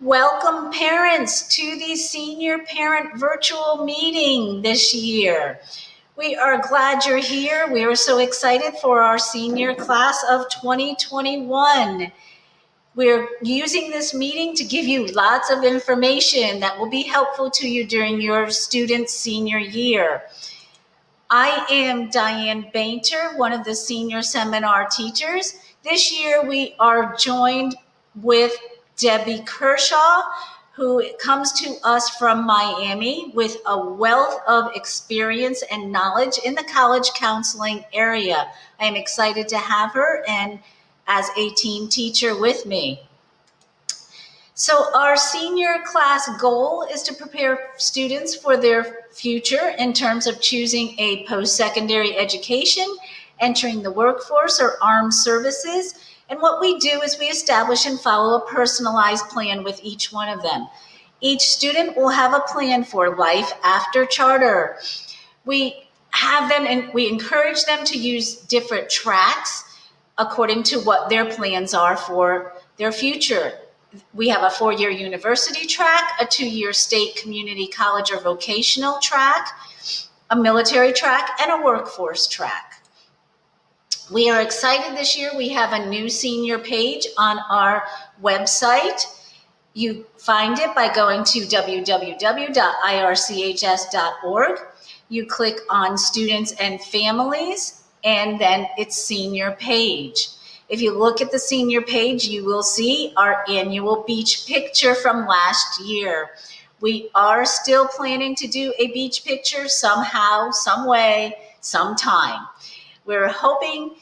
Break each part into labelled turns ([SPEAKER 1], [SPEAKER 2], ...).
[SPEAKER 1] Welcome parents to the senior parent virtual meeting this year. We are glad you're here. We are so excited for our senior class of 2021. We're using this meeting to give you lots of information that will be helpful to you during your student's senior year. I am Diane Bainter, one of the senior seminar teachers. This year we are joined with Debbie Kershaw, who comes to us from Miami with a wealth of experience and knowledge in the college counseling area. I am excited to have her and as a team teacher with me. So our senior class goal is to prepare students for their future in terms of choosing a post-secondary education, entering the workforce or armed services. And what we do is we establish and follow a personalized plan with each one of them. Each student will have a plan for life after charter. We have them and we encourage them to use different tracks according to what their plans are for their future. We have a 4-year university track, a 2-year state community college or vocational track, a military track, and a workforce track. We are excited this year. We have a new senior page on our website. You find it by going to www.irchs.org. You click on students and families, and then it's senior page. If you look at the senior page, you will see our annual beach picture from last year. We are still planning to do a beach picture somehow, some way, sometime. We're hoping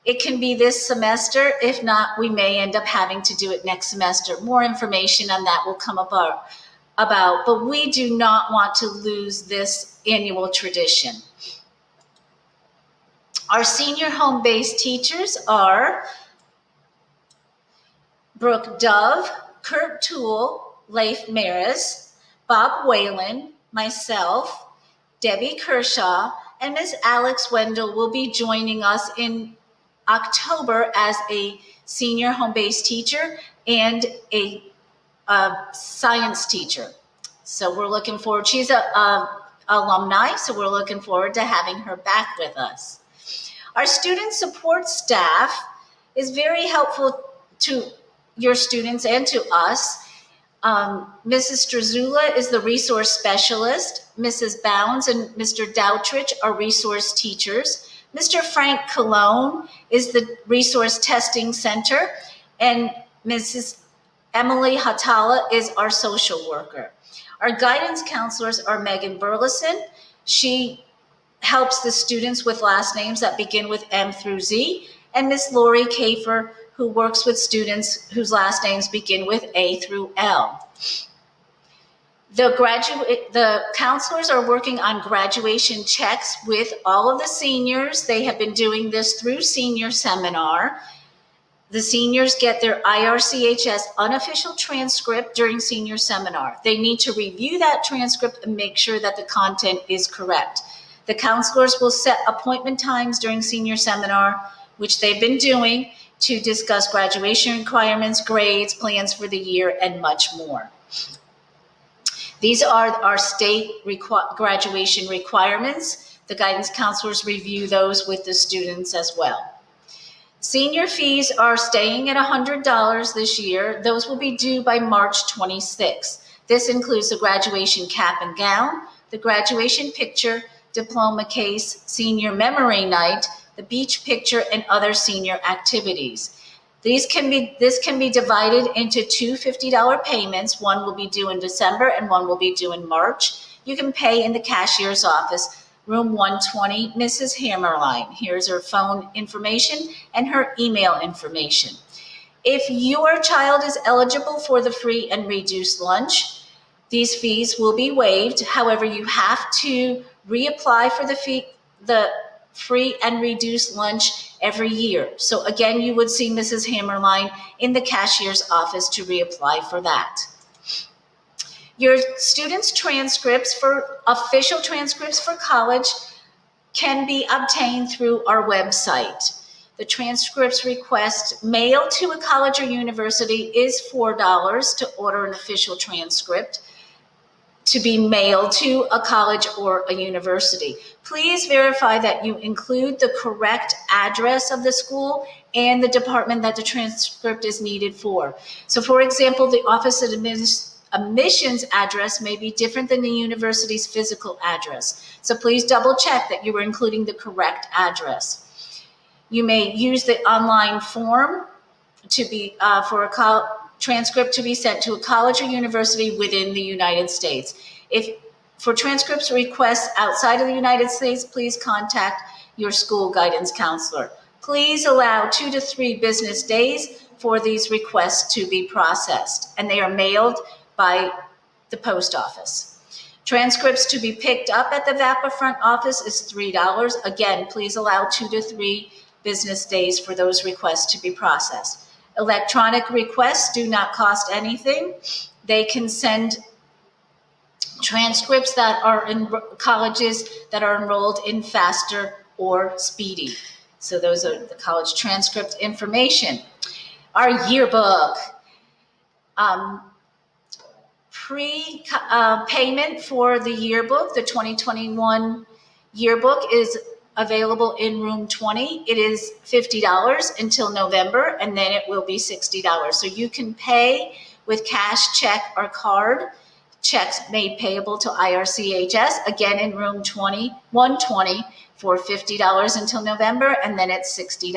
[SPEAKER 1] it can be this semester. If not, we may end up having to do it next semester. More information on that will come about, but we do not want to lose this annual tradition. Our senior home-based teachers are Brooke Dove, Kurt Toole, Leif Maris, Bob Whalen, myself, Debbie Kershaw, and Ms. Alex Wendell will be joining us in October as a senior home-based teacher and a science teacher. So we're looking forward. She's a alumni, so we're looking forward to having her back with us. Our student support staff is very helpful to your students and to us. Mrs. Strazula is the resource specialist. Mrs. Bounds and Mr. Doutrich are resource teachers. Mr. Frank Cologne is the resource testing center, and Mrs. Emily Hatala is our social worker. Our guidance counselors are Megan Burleson. She helps the students with last names that begin with M through Z, and Miss Lori Kafer, who works with students whose last names begin with A through L. The counselors are working on graduation checks with all of the seniors. They have been doing this through senior seminar. The seniors get their IRCHS unofficial transcript during senior seminar. They need to review that transcript and make sure that the content is correct. The counselors will set appointment times during senior seminar, which they've been doing, to discuss graduation requirements, grades, plans for the year, and much more. These are our state graduation requirements. The guidance counselors review those with the students as well. Senior fees are staying at $100 this year. Those will be due by March 26th. This includes the graduation cap and gown, the graduation picture, diploma case, senior memory night, the beach picture, and other senior activities. This can be divided into two $50 payments. One will be due in December and one will be due in March. You can pay in the cashier's office, room 120, Mrs. Hammerline. Here's her phone information and her email information. If your child is eligible for the free and reduced lunch, these fees will be waived. However, you have to reapply for the free and reduced lunch every year. So again, you would see Mrs. Hammerline in the cashier's office to reapply for that. Your students' official transcripts for college can be obtained through our website. The transcripts request mailed to a college or university is $4 to order an official transcript to be mailed to a college or a university. Please verify that you include the correct address of the school and the department that the transcript is needed for. So for example, the Office of Admissions address may be different than the university's physical address. So please double check that you are including the correct address. You may use the online form to be for a transcript to be sent to a college or university within the United States. If for transcripts requests outside of the United States, please contact your school guidance counselor. Please allow 2 to 3 business days for these requests to be processed, and they are mailed by the post office. Transcripts to be picked up at the VAPA front office is $3. Again, please allow 2 to 3 business days for those requests to be processed. Electronic requests do not cost anything. They can send transcripts that are in colleges that are enrolled in FASTER or SPEEDY. So those are the college transcript information. Our yearbook. Pre-payment for the yearbook, the 2021 yearbook is available in room 20. It is $50 until November, and then it will be $60. So you can pay with cash, check, or card. Checks made payable to IRCHS, again in room 120 for $50 until November, and then it's $60.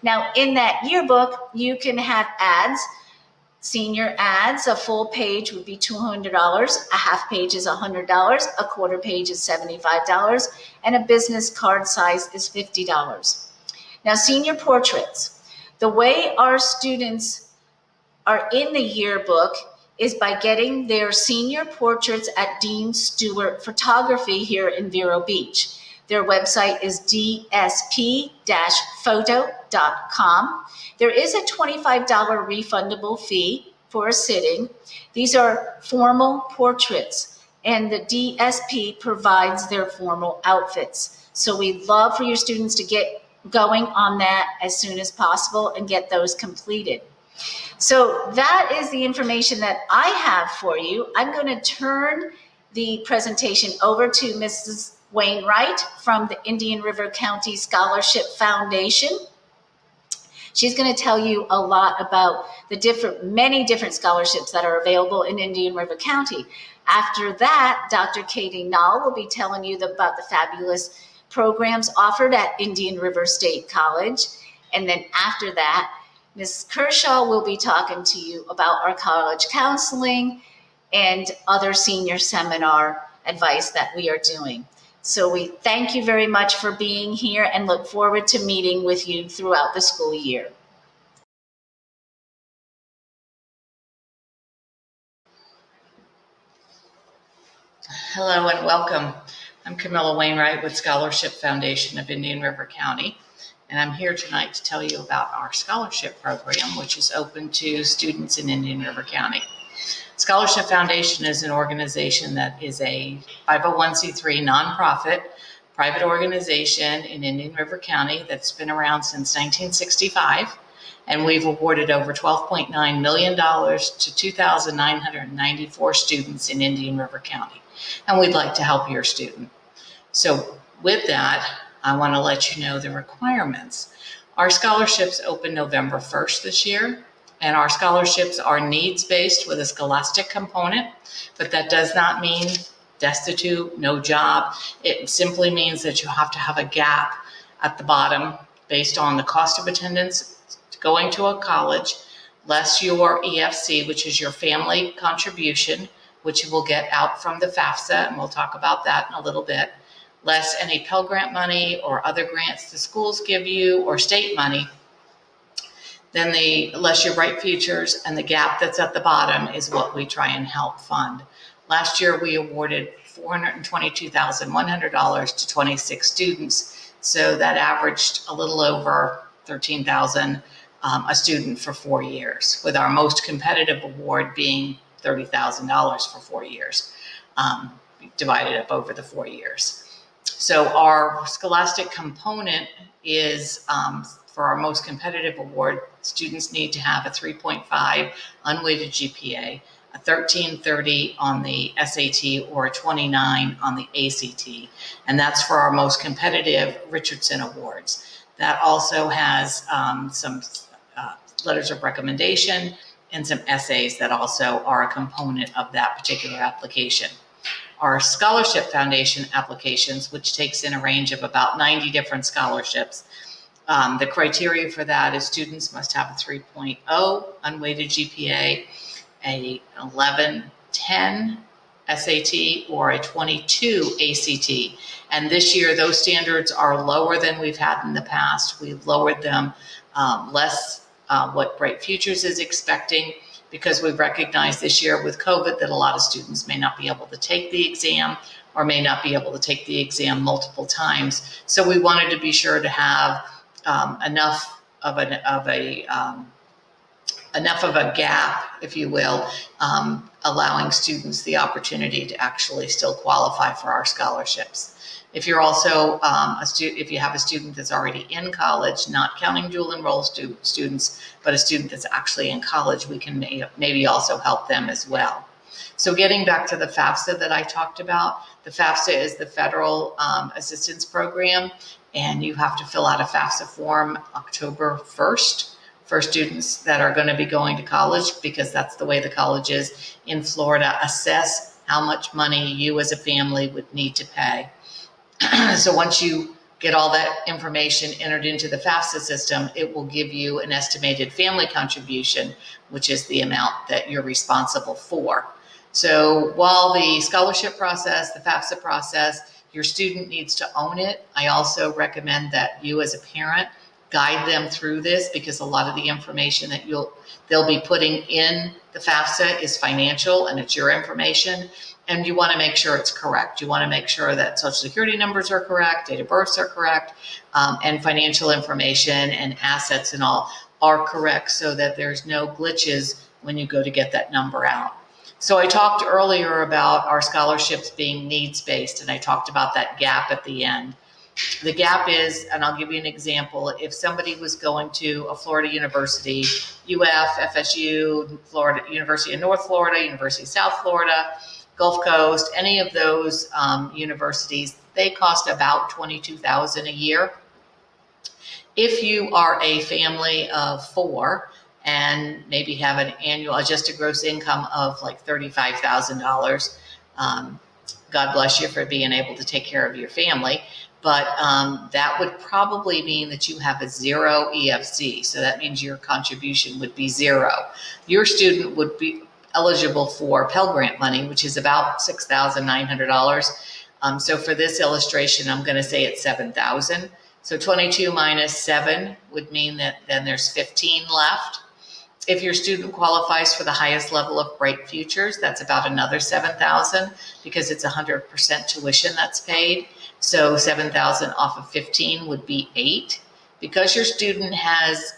[SPEAKER 1] Now in that yearbook, you can have ads. Senior ads, a full page would be $200, a half page is $100, a quarter page is $75, and a business card size is $50. Now, senior portraits. The way our students are in the yearbook is by getting their senior portraits at Dean Stewart Photography here in Vero Beach. Their website is dsp-photo.com. There is a $25 refundable fee for a sitting. These are formal portraits, and the DSP provides their formal outfits. So we'd love for your students to get going on that as soon as possible and get those completed. So that is the information that I have for you. I'm going to turn the presentation over to Mrs. Wainwright from the Indian River County Scholarship Foundation. She's going to tell you a lot about the many different scholarships that are available in Indian River County. After that, Dr. Katie Knoll will be telling you about the fabulous programs offered at Indian River State College. And then after that, Ms. Kershaw will be talking to you about our college counseling and other senior seminar advice that we are doing. So we thank you very much for being here and look forward to meeting with you throughout the school year.
[SPEAKER 2] Hello and welcome. I'm Camilla Wainwright with Scholarship Foundation of Indian River County, and I'm here tonight to tell you about our scholarship program, which is open to students in Indian River County. Scholarship Foundation is an organization that is a 501c3 nonprofit private organization in Indian River County that's been around since 1965, and we've awarded over $12.9 million to 2,994 students in Indian River County, and we'd like to help your student. So with that, I want to let you know the requirements. Our scholarships open November 1st this year. And our scholarships are needs-based with a scholastic component, but that does not mean destitute, no job. It simply means that you have to have a gap at the bottom based on the cost of attendance going to a college, less your EFC, which is your family contribution, which you will get out from the FAFSA, and we'll talk about that in a little bit, less any Pell Grant money or other grants the schools give you or state money. Then less your Bright Futures, and the gap that's at the bottom is what we try and help fund. Last year, we awarded $422,100 to 26 students. So that averaged a little over $13,000 a student for 4 years, with our most competitive award being $30,000 for 4 years, divided up over the 4 years. So our scholastic component is for our most competitive award, students need to have a 3.5 unweighted GPA, a 1330 on the SAT, or a 29 on the ACT. And that's for our most competitive Richardson Awards. That also has some letters of recommendation and some essays that also are a component of that particular application. Our Scholarship Foundation applications, which takes in a range of about 90 different scholarships. The criteria for that is students must have a 3.0 unweighted GPA, a 1110 SAT, or a 22 ACT. And this year, those standards are lower than we've had in the past. We've lowered them less what Bright Futures is expecting, because we've recognized this year with COVID that a lot of students may not be able to take the exam, or may not be able to take the exam multiple times. So we wanted to be sure to have enough of a gap, if you will, allowing students the opportunity to actually still qualify for our scholarships. If you're also if you have a student that's already in college, not counting dual enroll students, but a student that's actually in college, we can maybe also help them as well. So getting back to the FAFSA that I talked about, the FAFSA is the Federal Assistance Program, and you have to fill out a FAFSA form October 1st for students that are going to be going to college, because that's the way the colleges in Florida assess how much money you as a family would need to pay. So once you get all that information entered into the FAFSA system, it will give you an estimated family contribution, which is the amount that you're responsible for. So while the scholarship process, the FAFSA process, your student needs to own it, I also recommend that you as a parent guide them through this, because a lot of the information that they'll be putting in the FAFSA is financial, and it's your information. And you want to make sure it's correct. You want to make sure that social security numbers are correct, date of births are correct, and financial information and assets and all are correct, so that there's no glitches when you go to get that number out. So I talked earlier about our scholarships being needs-based, and I talked about that gap at the end. The gap is, and I'll give you an example, if somebody was going to a Florida university, UF, FSU, Florida, University of North Florida, University of South Florida, Gulf Coast, any of those universities, they cost about $22,000 a year. If you are a family of 4 and maybe have an annual adjusted gross income of like $35,000, God bless you for being able to take care of your family. But that would probably mean that you have a 0 EFC. So that means your contribution would be 0. Your student would be eligible for Pell Grant money, which is about $6,900. So for this illustration, I'm going to say it's $7,000. So 22 minus 7 would mean that then there's 15 left. If your student qualifies for the highest level of Bright Futures, that's about another $7,000, because it's 100% tuition that's paid. So 7,000 off of 15 would be 8. Because your student has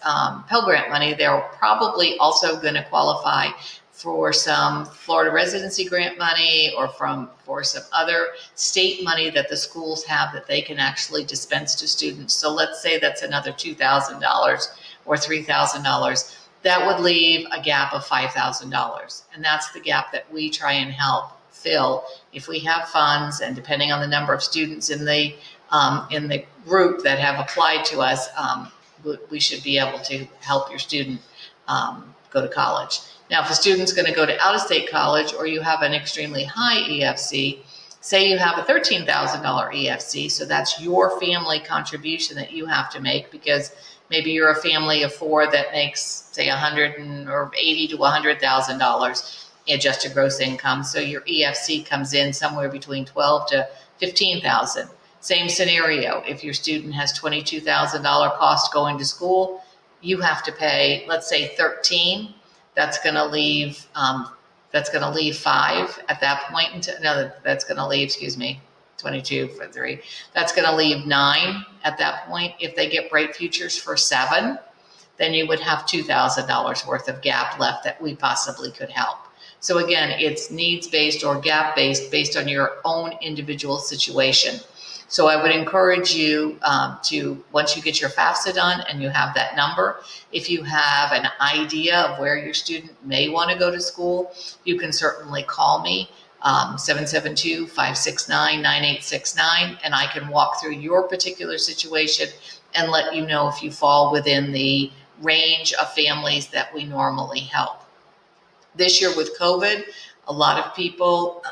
[SPEAKER 2] Pell Grant money, they're probably also going to qualify for some Florida residency grant money, or for some other state money that the schools have that they can actually dispense to students. So let's say that's another $2,000 or $3,000. That would leave a gap of $5,000. And that's the gap that we try and help fill if we have funds, and depending on the number of students in the group that have applied to us, we should be able to help your student go to college. Now, if a student's going to go to out-of-state college, or you have an extremely high EFC, say you have a $13,000 EFC, so that's your family contribution that you have to make, because maybe you're a family of 4 that makes, say, $80,000 to $100,000 adjusted gross income. So your EFC comes in somewhere between $12,000 to $15,000. Same scenario. If your student has $22,000 cost going to school, you have to pay, let's say, $13,000. That's going to leave 5 at that point. No, that's going to leave, 22 for 3. That's going to leave 9 at that point. If they get Bright Futures for 7, then you would have $2,000 worth of gap left that we possibly could help. So again, it's needs-based or gap-based based on your own individual situation. So I would encourage you to, once you get your FAFSA done and you have that number, if you have an idea of where your student may want to go to school, you can certainly call me, 772-569-9869, and I can walk through your particular situation and let you know if you fall within the range of families that we normally help. This year with COVID, a lot of people,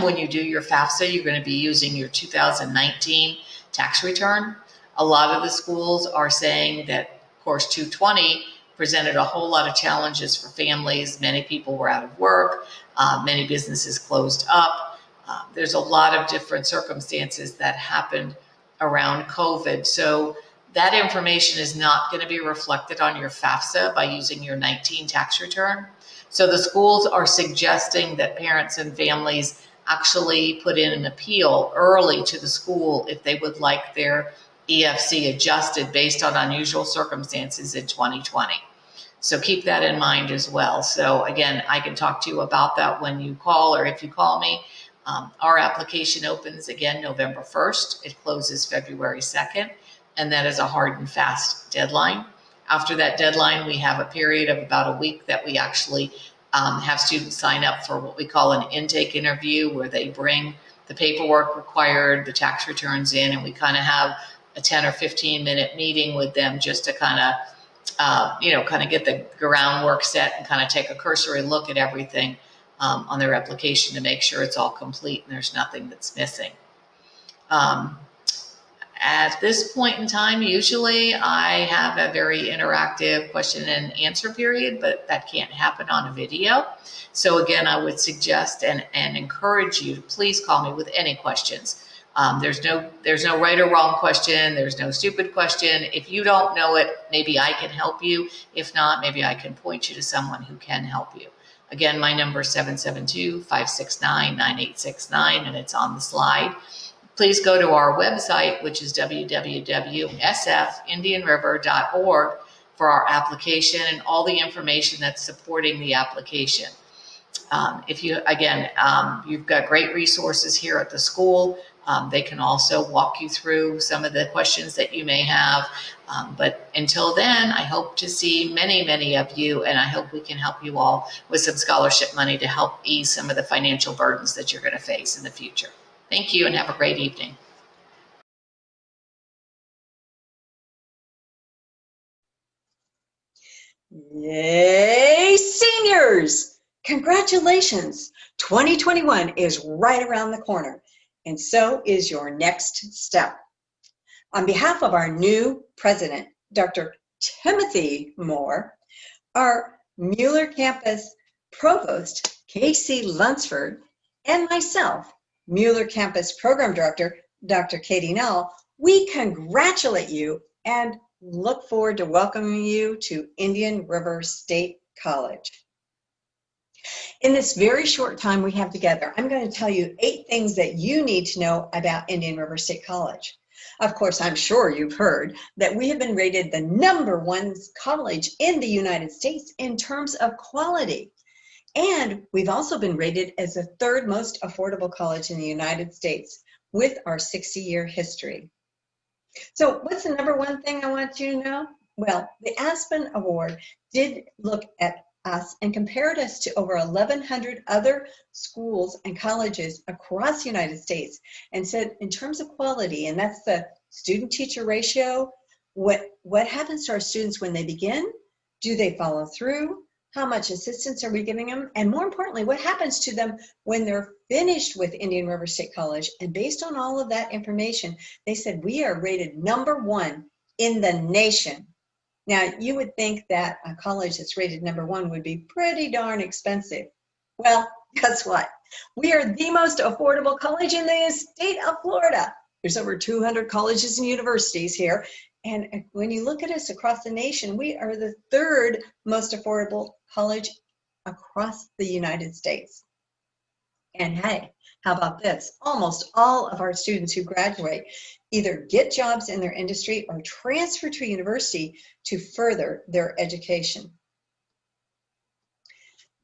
[SPEAKER 2] when you do your FAFSA, you're going to be using your 2019 tax return. A lot of the schools are saying that course 220 presented a whole lot of challenges for families. Many people were out of work. Many businesses closed up. There's a lot of different circumstances that happened around COVID. So that information is not going to be reflected on your FAFSA by using your 19 tax return. So the schools are suggesting that parents and families actually put in an appeal early to the school if they would like their EFC adjusted based on unusual circumstances in 2020. So keep that in mind as well. So again, I can talk to you about that when you call or if you call me. Our application opens again November 1st. It closes February 2nd, and that is a hard and fast deadline. After that deadline, we have a period of about a week that we actually have students sign up for what we call an intake interview, where they bring the paperwork required, the tax returns in, and we kind of have a 10 or 15 minute meeting with them just to kind of get the groundwork set and kind of take a cursory look at everything on their application to make sure it's all complete and there's nothing that's missing. At this point in time, usually I have a very interactive question and answer period, but that can't happen on a video. So again, I would suggest and encourage you to please call me with any questions. There's no right or wrong question. There's no stupid question. If you don't know it, maybe I can help you. If not, maybe I can point you to someone who can help you. Again, my number is 772-569-9869, and it's on the slide. Please go to our website, which is www.sfindianriver.org, for our application and all the information that's supporting the application. You've got great resources here at the school. They can also walk you through some of the questions that you may have. But until then, I hope to see many, many of you, and I hope we can help you all with some scholarship money to help ease some of the financial burdens that you're going to face in the future. Thank you and have a great evening.
[SPEAKER 3] Yay, seniors! Congratulations! 2021 is right around the corner, and so is your next step. On behalf of our new president, Dr. Timothy Moore, our Mueller Campus Provost, Casey Lunsford, and myself, Mueller Campus Program Director, Dr. Katie Null, we congratulate you and look forward to welcoming you to Indian River State College. In this very short time we have together, I'm going to tell you 8 things that you need to know about Indian River State College. Of course, I'm sure you've heard that we have been rated the #1 college in the United States in terms of quality. And we've also been rated as the 3rd most affordable college in the United States with our 60-year history. So what's the #1 thing I want you to know? Well, the Aspen Award did look at us and compared us to over 1,100 other schools and colleges across the United States and said in terms of quality, and that's the student-teacher ratio, what happens to our students when they begin? Do they follow through? How much assistance are we giving them? And more importantly, what happens to them when they're finished with Indian River State College? And based on all of that information, they said we are rated #1 in the nation. Now, you would think that a college that's rated #1 would be pretty darn expensive. Well, guess what? We are the most affordable college in the state of Florida. There's over 200 colleges and universities here. And when you look at us across the nation, we are the 3rd most affordable college across the United States. And hey, how about this? Almost all of our students who graduate either get jobs in their industry or transfer to university to further their education.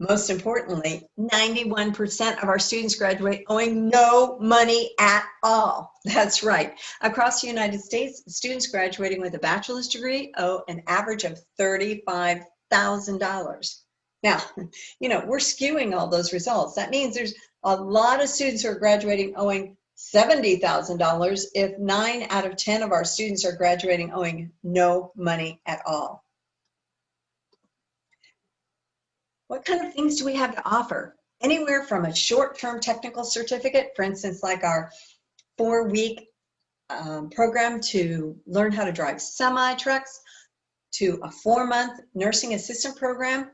[SPEAKER 3] Most importantly, 91% of our students graduate owing no money at all. That's right. Across the United States, students graduating with a bachelor's degree owe an average of $35,000. Now, we're skewing all those results. That means there's a lot of students who are graduating owing $70,000 if 9 out of 10 of our students are graduating owing no money at all. What kind of things do we have to offer? Anywhere from a short-term technical certificate, for instance, like our 4-week program to learn how to drive semi-trucks, to a 4-month nursing assistant program,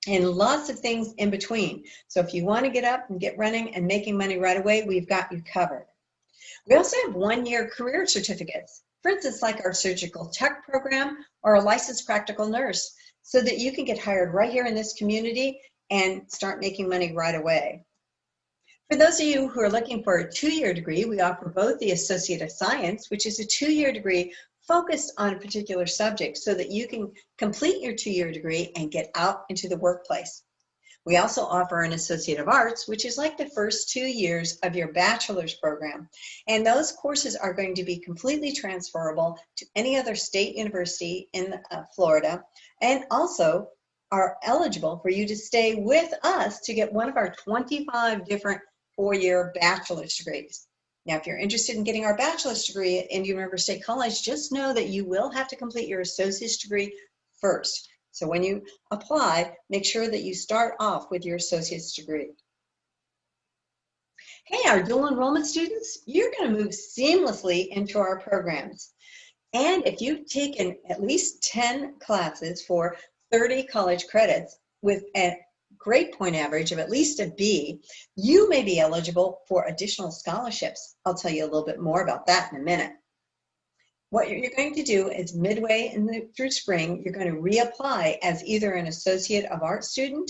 [SPEAKER 3] and lots of things in between. So if you want to get up and get running and making money right away, we've got you covered. We also have 1-year career certificates, for instance, like our surgical tech program or a licensed practical nurse, so that you can get hired right here in this community and start making money right away. For those of you who are looking for a 2-year degree, we offer both the Associate of Science, which is a 2-year degree focused on a particular subject so that you can complete your 2-year degree and get out into the workplace. We also offer an Associate of Arts, which is like the first 2 years of your bachelor's program. And those courses are going to be completely transferable to any other state university in Florida, and also are eligible for you to stay with us to get one of our 25 different 4-year bachelor's degrees. Now, if you're interested in getting our bachelor's degree at Indian River State College, just know that you will have to complete your associate's degree first. So when you apply, make sure that you start off with your associate's degree. Hey, our dual enrollment students, you're going to move seamlessly into our programs. And if you've taken at least 10 classes for 30 college credits with a grade point average of at least a B, you may be eligible for additional scholarships. I'll tell you a little bit more about that in a minute. What you're going to do is midway through spring, you're going to reapply as either an Associate of Arts student,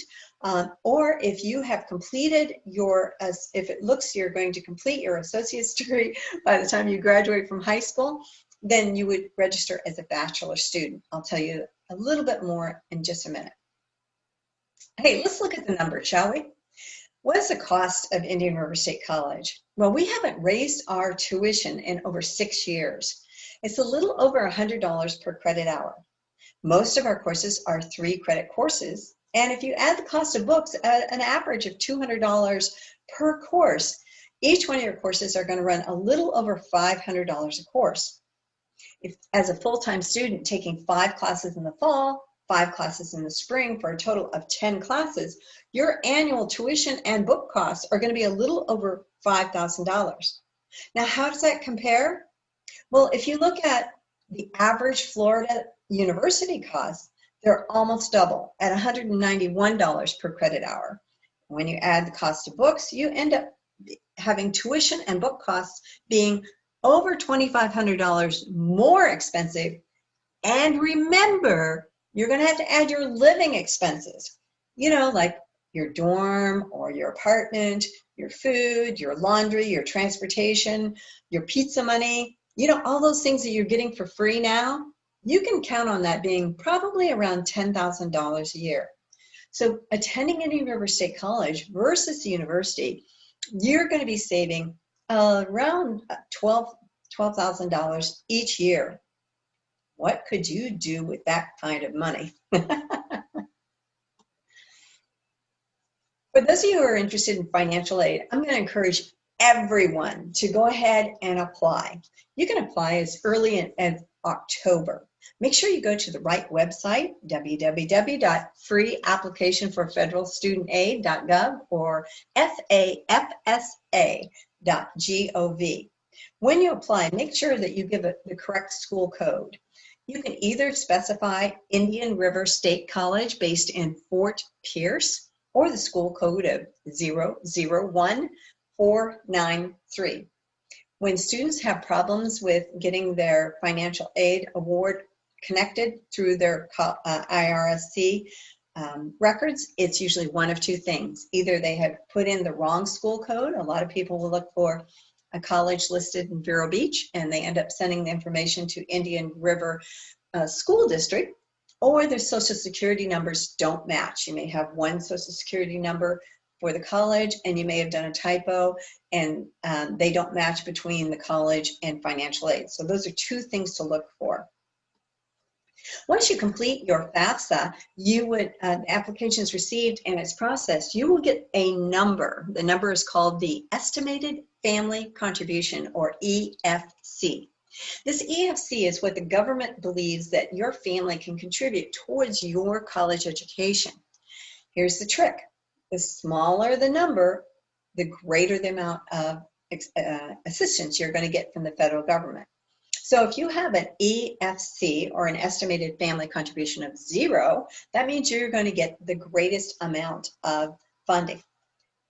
[SPEAKER 3] or if you have completed if it looks you're going to complete your associate's degree by the time you graduate from high school, then you would register as a bachelor's student. I'll tell you a little bit more in just a minute. Hey, let's look at the numbers, shall we? What is the cost of Indian River State College? Well, we haven't raised our tuition in over 6 years. It's a little over $100 per credit hour. Most of our courses are 3-credit courses, and if you add the cost of books at an average of $200 per course, each one of your courses are going to run a little over $500 a course. If, as a full-time student taking 5 classes in the fall, 5 classes in the spring for a total of 10 classes, your annual tuition and book costs are going to be a little over $5,000. Now, how does that compare? Well, if you look at the average Florida university costs, they're almost double at $191 per credit hour. When you add the cost of books, you end up having tuition and book costs being over $2,500 more expensive. And remember, you're going to have to add your living expenses, like your dorm or your apartment, your food, your laundry, your transportation, your pizza money, all those things that you're getting for free now. You can count on that being probably around $10,000 a year. So attending Indian River State College versus the university, you're going to be saving around $12,000 each year. What could you do with that kind of money? For those of you who are interested in financial aid, I'm going to encourage everyone to go ahead and apply. You can apply as early as October. Make sure you go to the right website, www.freeapplicationforfederalstudentaid.gov or fafsa.gov. When you apply, make sure that you give it the correct school code. You can either specify Indian River State College based in Fort Pierce or the school code of 001493. When students have problems with getting their financial aid award connected through their IRCHS records, it's usually one of 2 things. Either they have put in the wrong school code. A lot of people will look for a college listed in Vero Beach, and they end up sending the information to Indian River School District. or their social security numbers don't match. You may have one social security number for the college, and you may have done a typo, and they don't match between the college and financial aid. So those are two things to look for. Once you complete your FAFSA, you would, application is received and it's processed, you will get a number. The number is called the Estimated Family Contribution, or EFC. This EFC is what the government believes that your family can contribute towards your college education. Here's the trick. The smaller the number, the greater the amount of assistance you're going to get from the federal government. So if you have an EFC, or an estimated family contribution, of 0, that means you're going to get the greatest amount of funding. I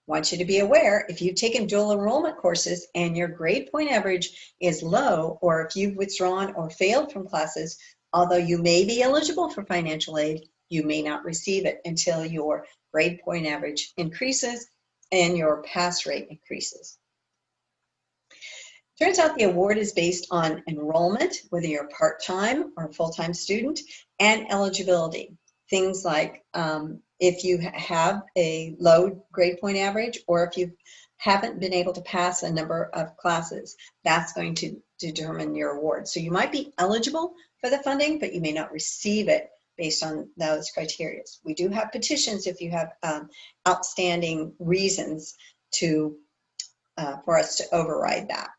[SPEAKER 3] want you to be aware, if you've taken dual enrollment courses and your grade point average is low, or if you've withdrawn or failed from classes, although you may be eligible for financial aid, you may not receive it until your grade point average increases and your pass rate increases. Turns out the award is based on enrollment, whether you're a part-time or a full-time student, and eligibility. Things like if you have a low grade point average, or if you haven't been able to pass a number of classes, that's going to determine your award. So you might be eligible for the funding, but you may not receive it based on those criteria. We do have petitions if you have outstanding reasons to for us to override that.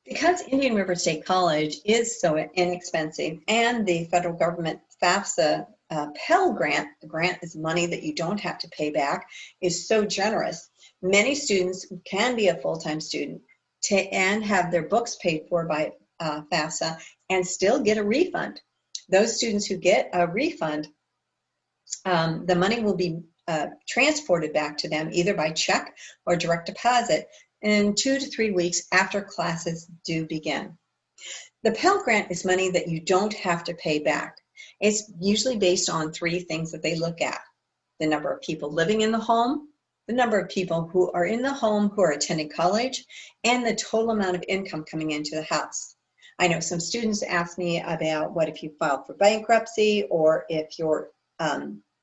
[SPEAKER 3] Because Indian River State College is so inexpensive, and the federal government FAFSA Pell Grant, the grant is money that you don't have to pay back, is so generous, many students can be a full-time student and have their books paid for by FAFSA and still get a refund. Those students who get a refund, the money will be transported back to them either by check or direct deposit in 2 to 3 weeks after classes do begin. The Pell Grant is money that you don't have to pay back. It's usually based on 3 things that they look at: the number of people living in the home, the number of people who are in the home who are attending college, and the total amount of income coming into the house. I know some students ask me about what if you filed for bankruptcy, or if your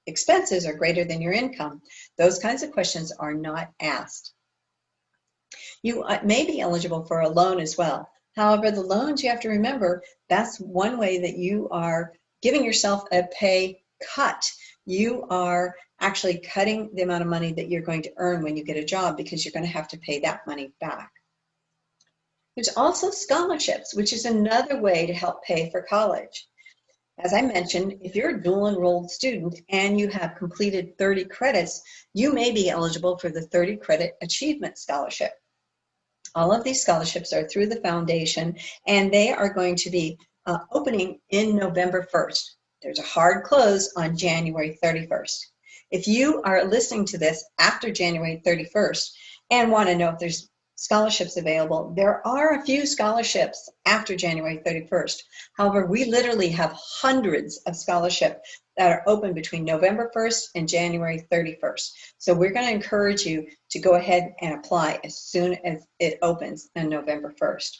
[SPEAKER 3] expenses are greater than your income. Those kinds of questions are not asked. You may be eligible for a loan as well. However, the loans, you have to remember, that's one way that you are giving yourself a pay cut. You are actually cutting the amount of money that you're going to earn when you get a job, because you're going to have to pay that money back. There's also scholarships, which is another way to help pay for college. As I mentioned, if you're a dual enrolled student and you have completed 30 credits, you may be eligible for the 30 credit achievement scholarship. All of these scholarships are through the foundation, and they are going to be opening in November 1st. There's a hard close on January 31st. If you are listening to this after January 31st and want to know if there's scholarships available, there are a few scholarships after January 31st. However, we literally have hundreds of scholarships that are open between November 1st and January 31st. So we're going to encourage you to go ahead and apply as soon as it opens on November 1st.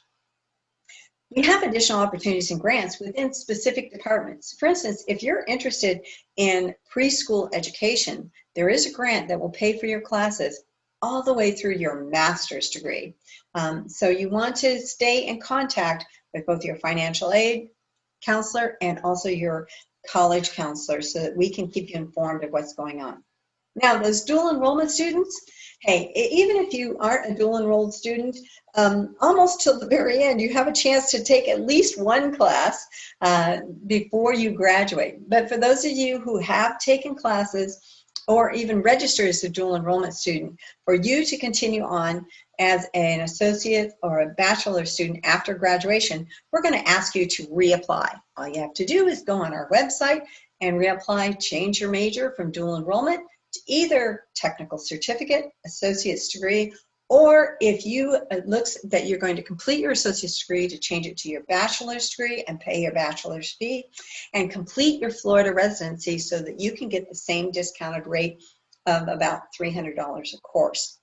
[SPEAKER 3] We have additional opportunities and grants within specific departments. For instance, if you're interested in preschool education, there is a grant that will pay for your classes all the way through your master's degree. So you want to stay in contact with both your financial aid counselor and also your college counselor, so that we can keep you informed of what's going on. Now, those dual enrollment students, hey, even if you aren't a dual enrolled student, almost till the very end, you have a chance to take at least one class before you graduate. But for those of you who have taken classes or even registered as a dual enrollment student, for you to continue on as an associate or a bachelor student after graduation, we're going to ask you to reapply. All you have to do is go on our website and reapply, change your major from dual enrollment to either technical certificate, associate's degree, or if it looks that you're going to complete your associate's degree, to change it to your bachelor's degree and pay your bachelor's fee, and complete your Florida residency so that you can get the same discounted rate of about $300 a course.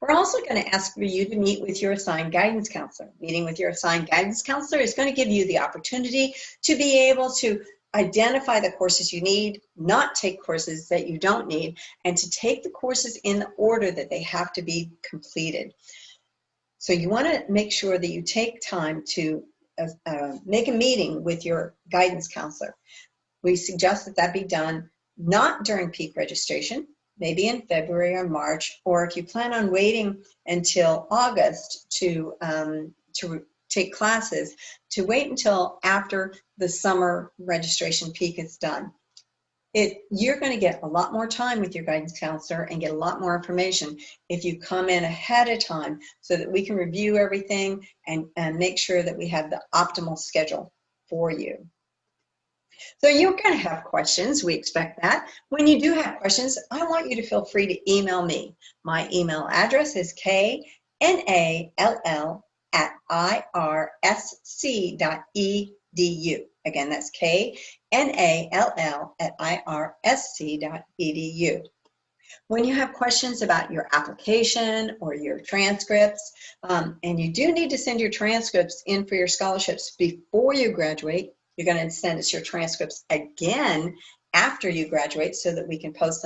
[SPEAKER 3] We're also going to ask for you to meet with your assigned guidance counselor. Meeting with your assigned guidance counselor is going to give you the opportunity to be able to identify the courses you need, not take courses that you don't need, and to take the courses in the order that they have to be completed. So you want to make sure that you take time to make a meeting with your guidance counselor. We suggest that that be done not during peak registration, maybe in February or March, or if you plan on waiting until August to take classes, to wait until after the summer registration peak is done. You're going to get a lot more time with your guidance counselor and get a lot more information if you come in ahead of time so that we can review everything and make sure that we have the optimal schedule for you. So you're going to have questions. We expect that. When you do have questions, I want you to feel free to email me. My email address is knall@irsc.edu. Again, that's knall@irsc.edu. When you have questions about your application or your transcripts, and you do need to send your transcripts in for your scholarships before you graduate, you're going to send us your transcripts again after you graduate so that we can post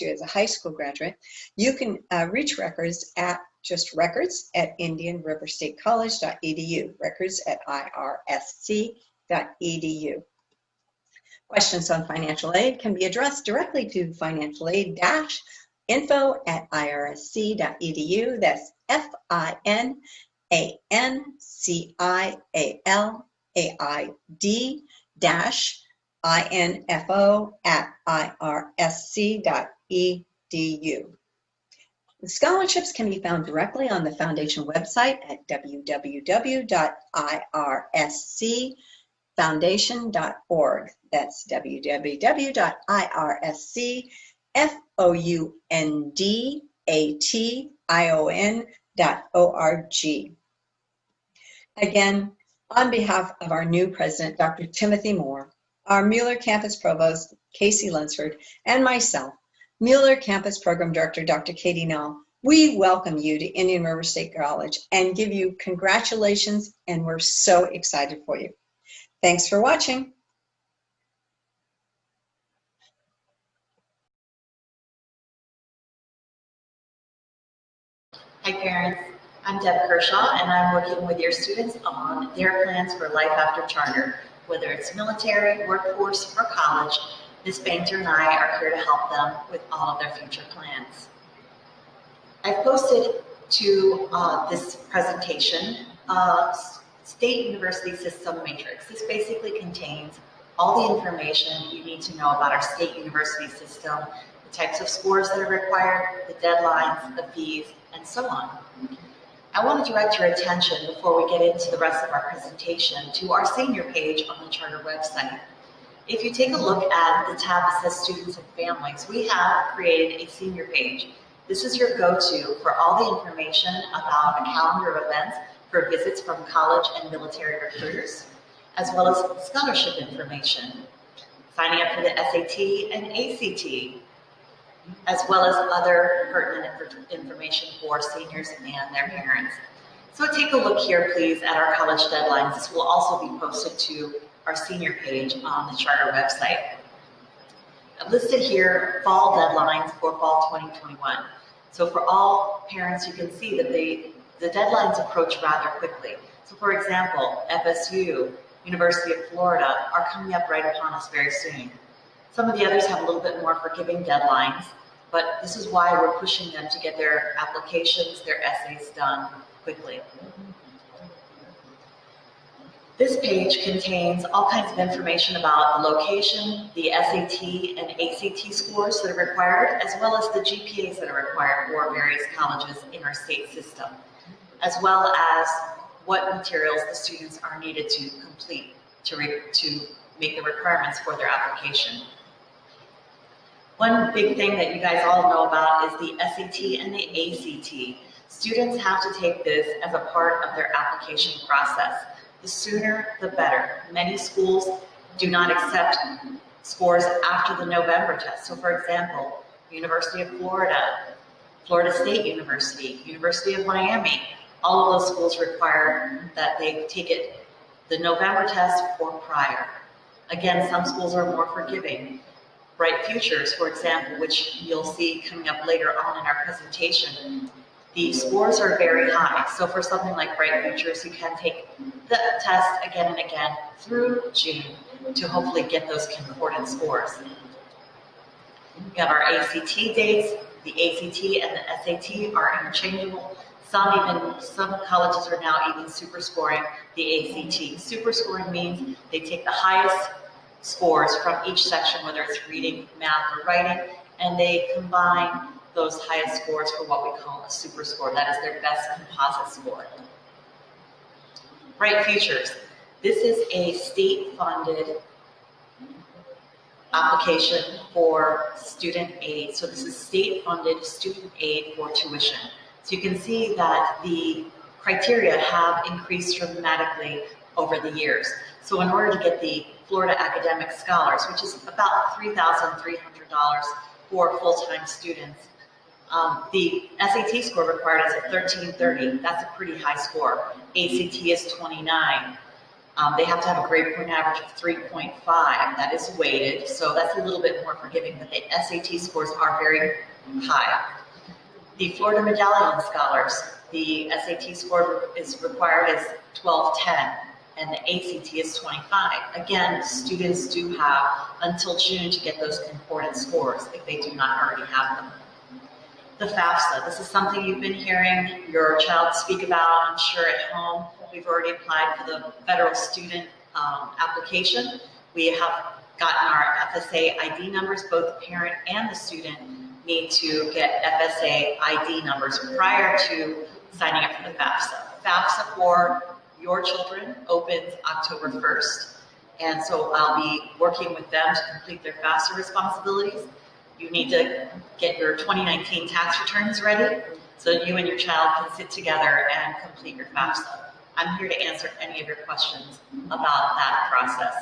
[SPEAKER 3] you as a high school graduate. You can reach records at just records@indianriverstatecollege.edu, records@irsc.edu. Questions on financial aid can be addressed directly to financialaid-info@irsc.edu. That's FINANCIALAID-info@irsc.edu. The scholarships can be found directly on the Foundation website at www.irscfoundation.org. That's www.irscfoundation.org. Again, on behalf of our new president, Dr. Timothy Moore, our Mueller Campus Provost, Casey Lunsford, and myself, Mueller Campus Program Director, Dr. Katie Nall, we welcome you to Indian River State College and give you congratulations, and we're so excited for you. Thanks for watching.
[SPEAKER 4] Hi parents, I'm Deb Kershaw and I'm working with your students on their plans for life after charter. Whether it's military, workforce, or college, Ms. Bainter and I are here to help them with all of their future plans. I've posted to this presentation State University System Matrix. This basically contains all the information you need to know about our state university system, the types of scores that are required, the deadlines, the fees, and so on. I want to direct your attention before we get into the rest of our presentation to our senior page on the charter website. If you take a look at the tab that says students and families, we have created a senior page. This is your go-to for all the information about a calendar of events for visits from college and military recruiters, as well as scholarship information, signing up for the SAT and ACT, as well as other pertinent information for seniors and their parents. So take a look here, please, at our college deadlines. This will also be posted to our senior page on the charter website. I've listed here fall deadlines for fall 2021. So for all parents, you can see that the deadlines approach rather quickly. So for example, FSU, University of Florida are coming up right upon us very soon. Some of the others have a little bit more forgiving deadlines, but this is why we're pushing them to get their applications, their essays done quickly. This page contains all kinds of information about the location, the SAT and ACT scores that are required, as well as the GPAs that are required for various colleges in our state system, as well as what materials the students are needed to complete to make the requirements for their application. One big thing that you guys all know about is the SAT and the ACT. Students have to take this as a part of their application process. The sooner, the better. Many schools do not accept scores after the November test. So for example, the University of Florida, Florida State University, University of Miami. All of those schools require that they take the November test or prior. Again, some schools are more forgiving. Bright Futures, for example, which you'll see coming up later on in our presentation, the scores are very high. So for something like Bright Futures, you can take the test again and again through June to hopefully get those concordant scores. We have our ACT dates. The ACT and the SAT are interchangeable. Some colleges are now even super scoring the ACT. Super scoring means they take the highest scores from each section, whether it's reading, math, or writing, and they combine those highest scores for what we call a super score. That is their best composite score. Bright Futures. This is a state-funded application for student aid. So this is state-funded student aid for tuition. So you can see that the criteria have increased dramatically over the years. So in order to get the Florida Academic Scholars, which is about $3,300 for full-time students, the SAT score required is at 1330. That's a pretty high score. ACT is 29. They have to have a grade point average of 3.5. That is weighted, so that's a little bit more forgiving, but the SAT scores are very high. The Florida Medallion Scholars, the SAT score is required as 1210, and the ACT is 25. Again, students do have until June to get those concordant scores if they do not already have them. The FAFSA, this is something you've been hearing your child speak about, I'm sure, at home. We've already applied for the federal student application. We have gotten our FSA ID numbers. Both the parent and the student need to get FSA ID numbers prior to signing up for the FAFSA. FAFSA for your children opens October 1st. And so I'll be working with them to complete their FAFSA responsibilities. You need to get your 2019 tax returns ready so that you and your child can sit together and complete your FAFSA. I'm here to answer any of your questions about that process.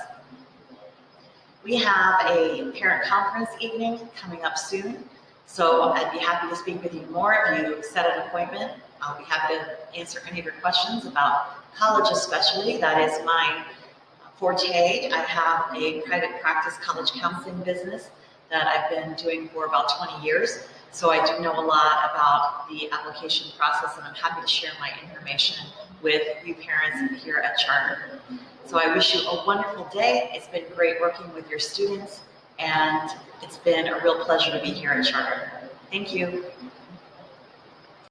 [SPEAKER 4] We have a parent conference evening coming up soon, so I'd be happy to speak with you more if you set an appointment. I'll be happy to answer any of your questions about college especially. That is my forte. I have a private practice college counseling business that I've been doing for about 20 years. So I do know a lot about the application process, and I'm happy to share my information with you parents here at Charter. So I wish you a wonderful day. It's been great working with your students, and it's been a real pleasure to be here at Charter. Thank you.